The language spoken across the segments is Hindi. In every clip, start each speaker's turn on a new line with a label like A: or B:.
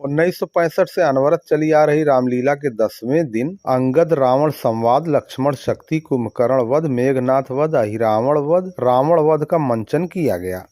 A: 1965 से अनवरत चली आ रही रामलीला के 10वें दिन अंगद रावण संवाद, लक्ष्मण शक्ति, कुंभकर्ण वध, मेघनाथ वध, अहिरावण वध, रावण वध का मंचन किया गया।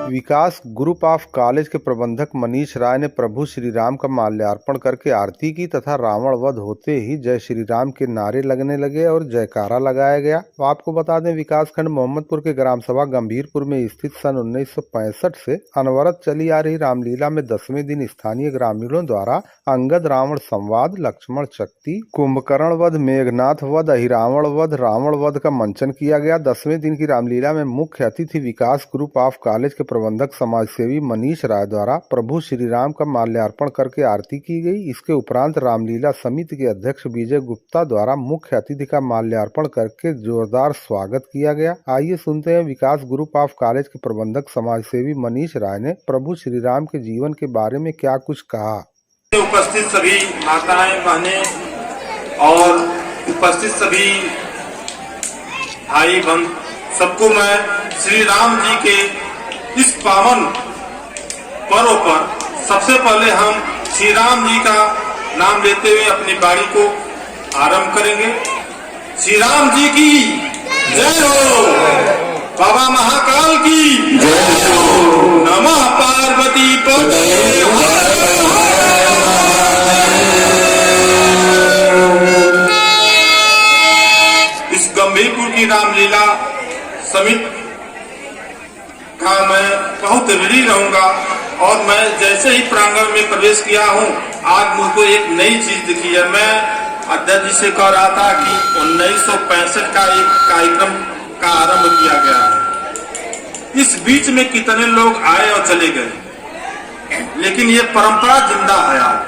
A: विकास ग्रुप ऑफ कॉलेज के प्रबंधक मनीष राय ने प्रभु श्री राम का माल्यार्पण करके आरती की तथा रावण वध होते ही जय श्री राम के नारे लगने लगे और जयकारा लगाया गया। तो आपको बता दें, विकास खंड मोहम्मदपुर के ग्राम सभा गंभीरपुर में स्थित सन 1965 से अनवरत चली आ रही रामलीला में 10वें दिन स्थानीय ग्रामीणों द्वारा अंगद रावण संवाद, लक्ष्मण शक्ति, कुंभकर्ण वध, मेघनाथ वध, अहिरावण वध, रावण वध का मंचन किया गया। 10वें दिन की रामलीला में मुख्य अतिथि विकास ग्रुप ऑफ कॉलेज के प्रबंधक समाजसेवी मनीष राय द्वारा प्रभु श्री राम का माल्यार्पण करके आरती की गई। इसके उपरांत रामलीला समिति के अध्यक्ष विजय गुप्ता द्वारा मुख्य अतिथि का माल्यार्पण करके जोरदार स्वागत किया गया। आइए सुनते हैं विकास ग्रुप ऑफ कॉलेज के प्रबंधक समाजसेवी मनीष राय ने प्रभु श्री राम के जीवन के बारे में क्या कुछ कहा।
B: उपस्थित सभी माताएं, बहनें और उपस्थित सभी भाई बहन, सबको मैं श्री राम जी के इस पावन पर्व पर सबसे पहले हम श्री राम जी का नाम लेते हुए अपनी वाणी को आरंभ करेंगे। श्री राम जी की जय हो, बाबा महाकाल की जय हो, नमः पार्वती पते। इस गंभीरपुर की रामलीला समिति का मैं बहुत ऋणी रहूंगा और मैं जैसे ही प्रांगण में प्रवेश किया हूं, आज मुझको एक नई चीज दिखी है। मैं अध्यक्ष जी से कह रहा था कि 1965 का एक कार्यक्रम का आरंभ किया गया है। इस बीच में कितने लोग आए और चले गए, लेकिन ये परंपरा जिंदा है आज।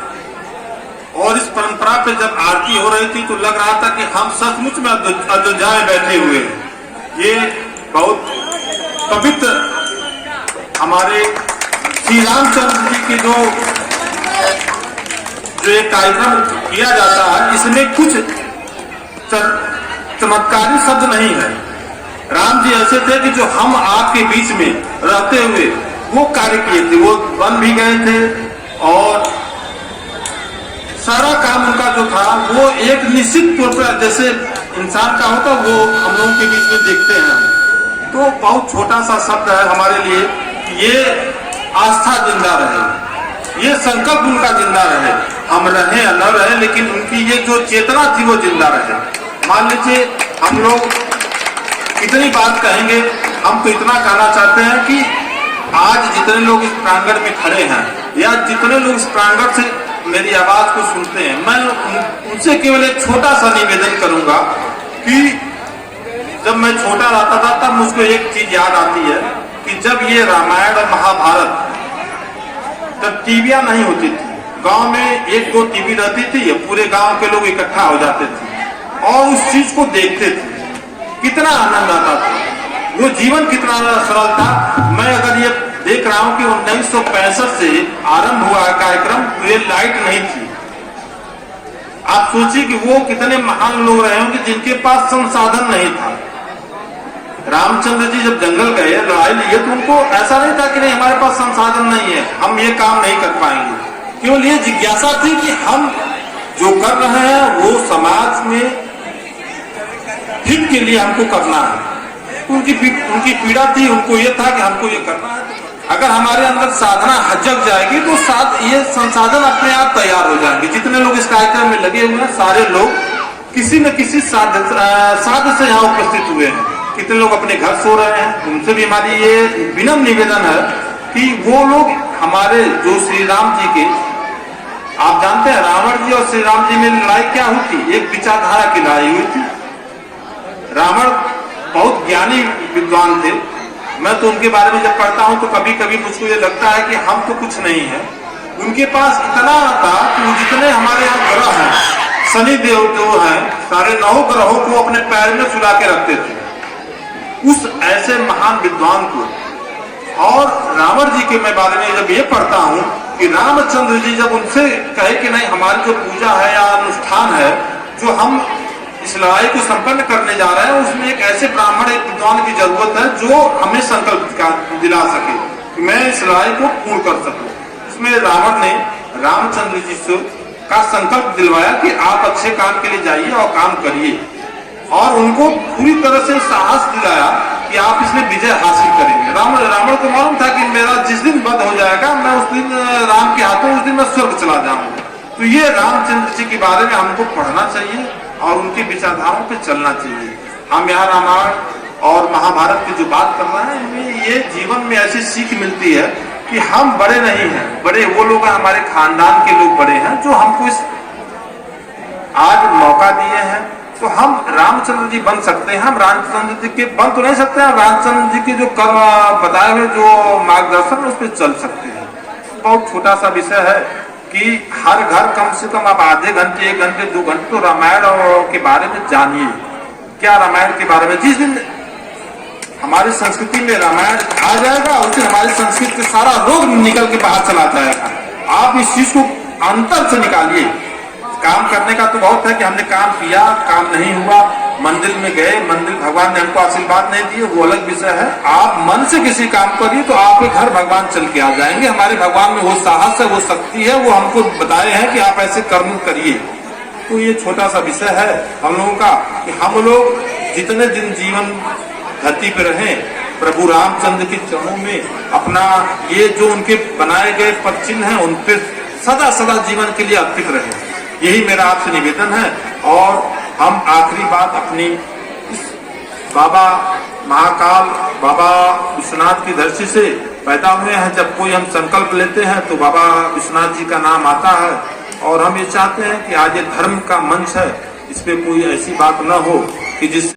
B: और इस परंपरा पे जब आरती हो रही थी तो लग रहा था कि हम सचमुच में अयोध्या में बैठे हुए। ये बहुत पवित्र हमारे श्री रामचंद्र जी के जो एक कार्यक्रम किया जाता है, इसमें कुछ चमत्कारी शब्द नहीं है। राम जी ऐसे थे कि जो हम आपके बीच में रहते हुए वो कार्य किए थे। वो बन भी गए थे और सारा काम उनका जो था वो एक निश्चित तौर पर जैसे इंसान का होता वो हम लोगों के बीच में देखते हैं। तो बहुत छोटा सा शब्द है हमारे लिए, ये आस्था जिंदा रहे, ये संकल्प उनका जिंदा रहे। हम रहे या न रहे, लेकिन उनकी ये जो चेतना थी वो जिंदा रहे। मान लीजिए हम लोग कितनी बात कहेंगे, हम तो इतना कहना चाहते हैं कि आज जितने लोग इस प्रांगण में खड़े हैं या जितने लोग इस प्रांगण से मेरी आवाज को सुनते हैं, मैं उनसे केवल एक छोटा सा निवेदन करूंगा कि जब मैं छोटा रहता था तब मुझको एक चीज याद आती है कि जब ये रामायण और महाभारत तब टीवियां नहीं होती थी, गांव में एक दो टीवी रहती थी, पूरे गांव के लोग इकट्ठा हो जाते थे और उस चीज को देखते थे। कितना आनंद आता था, वो जीवन कितना सरल था। मैं अगर ये देख रहा हूं कि 1965 से आरंभ हुआ कार्यक्रम, तो ये लाइट नहीं थी। आप सोचिए कि वो कितने महान लोग रहे होंगे जिनके पास संसाधन नहीं था। रामचंद्र जी जब जंगल गए, लड़ाई लिए, तो उनको ऐसा नहीं था कि नहीं हमारे पास संसाधन नहीं है, हम ये काम नहीं कर पाएंगे। केवल ये जिज्ञासा थी कि हम जो कर रहे हैं वो समाज में हित के लिए हमको करना है। उनकी पीड़ा थी, उनको ये था कि हमको ये करना है। अगर हमारे अंदर साधना जग जाएगी तो ये संसाधन अपने आप तैयार हो जाएंगे। जितने लोग इस कार्यक्रम में लगे हुए हैं, सारे लोग किसी न किसी साध से यहाँ उपस्थित हुए हैं। कितने लोग अपने घर सो रहे हैं, उनसे भी हमारी ये विनम्र निवेदन है कि वो लोग हमारे जो श्री राम जी के, आप जानते हैं रावण जी और श्री राम जी में लड़ाई क्या हुई थी, एक विचारधारा की लड़ाई हुई थी। रावण बहुत ज्ञानी विद्वान थे। मैं तो उनके बारे में जब पढ़ता हूं तो कभी कभी मुझको ये लगता है कि हम तो कुछ नहीं है। उनके पास इतना था कि जितने हमारे यहाँ ग्रह हैं, शनि देव जो हैं, सारे 9 ग्रहों को अपने पैर में सुला के रखते थे। उस ऐसे महान विद्वान को, और रावण जी के मैं बारे में जब ये पढ़ता हूं कि रामचंद्र जी जब उनसे कहे कि नहीं हमारी जो पूजा है या अनुष्ठान है जो हम इस लड़ाई को संपन्न करने जा रहे हैं, उसमें एक ऐसे ब्राह्मण, एक विद्वान की जरूरत है जो हमें संकल्प दिला सके कि मैं इस लड़ाई को पूर्ण कर सकूं। उसमें रावण ने रामचंद्र जी से का संकल्प दिलवाया कि आप अच्छे काम के लिए जाइए और काम करिए, और उनको पूरी तरह से साहस दिलाया कि आप इसमें विजय हासिल करेंगे। रावण को मालूम था कि मेरा जिस दिन वध हो जाएगा, मैं उस दिन राम के हाथों उस दिन मैं स्वर्ग चला जाऊंगा। तो ये रामचंद्र जी के बारे में हमको पढ़ना चाहिए और उनकी विचारधाराओं पे चलना चाहिए। हम यहाँ रामायण और महाभारत की जो बात कर रहे हैं, इनमें ये जीवन में ऐसी सीख मिलती है कि हम बड़े नहीं हैं, बड़े वो लोग हैं, हमारे खानदान के लोग बड़े हैं जो हमको इस आज मौका दिए हैं। तो हम रामचंद्र जी बन सकते हैं। हम रामचंद्र जी के बन तो नहीं सकते हैं, रामचंद्र जी के जो कर्म बताए हुए जो मार्गदर्शन है उस पर चल सकते हैं। बहुत छोटा सा विषय है कि हर घर कम से कम आप आधे घंटे, 1 घंटे, 2 घंटे तो रामायण के बारे में जानिए। क्या रामायण के बारे में, जिस दिन हमारी संस्कृति में रामायण आ जाएगा उस दिन हमारी संस्कृति का सारा रोग निकल के बाहर चला जाएगा। आप इस चीज को अंतर से निकालिए। काम करने का तो बहुत है कि हमने काम किया, काम नहीं हुआ, मंदिर में गए, मंदिर भगवान ने हमको आशीर्वाद नहीं दिए, वो अलग विषय है। आप मन से किसी काम करिए तो आपके घर भगवान चल के आ जाएंगे। हमारे भगवान में वो साहस है, वो शक्ति है, वो हमको बताए हैं कि आप ऐसे कर्म करिए। तो ये छोटा सा विषय है हम लोगों का कि हम लोग जितने दिन जीवन धरती पे रहे, प्रभु रामचंद्र के चरणों में अपना ये जो उनके बनाए गए पद चिन्ह हैं उन पे सदा सदा जीवन के लिए अर्पित रहे। यही मेरा आपसे निवेदन है। और हम आखिरी बात अपनी इस बाबा महाकाल, बाबा विश्वनाथ की धरती से पैदा हुए हैं। जब कोई हम संकल्प लेते हैं तो बाबा विश्वनाथ जी का नाम आता है, और हम ये चाहते हैं कि आज ये धर्म का मंच है, इस पे कोई ऐसी बात न हो कि जिस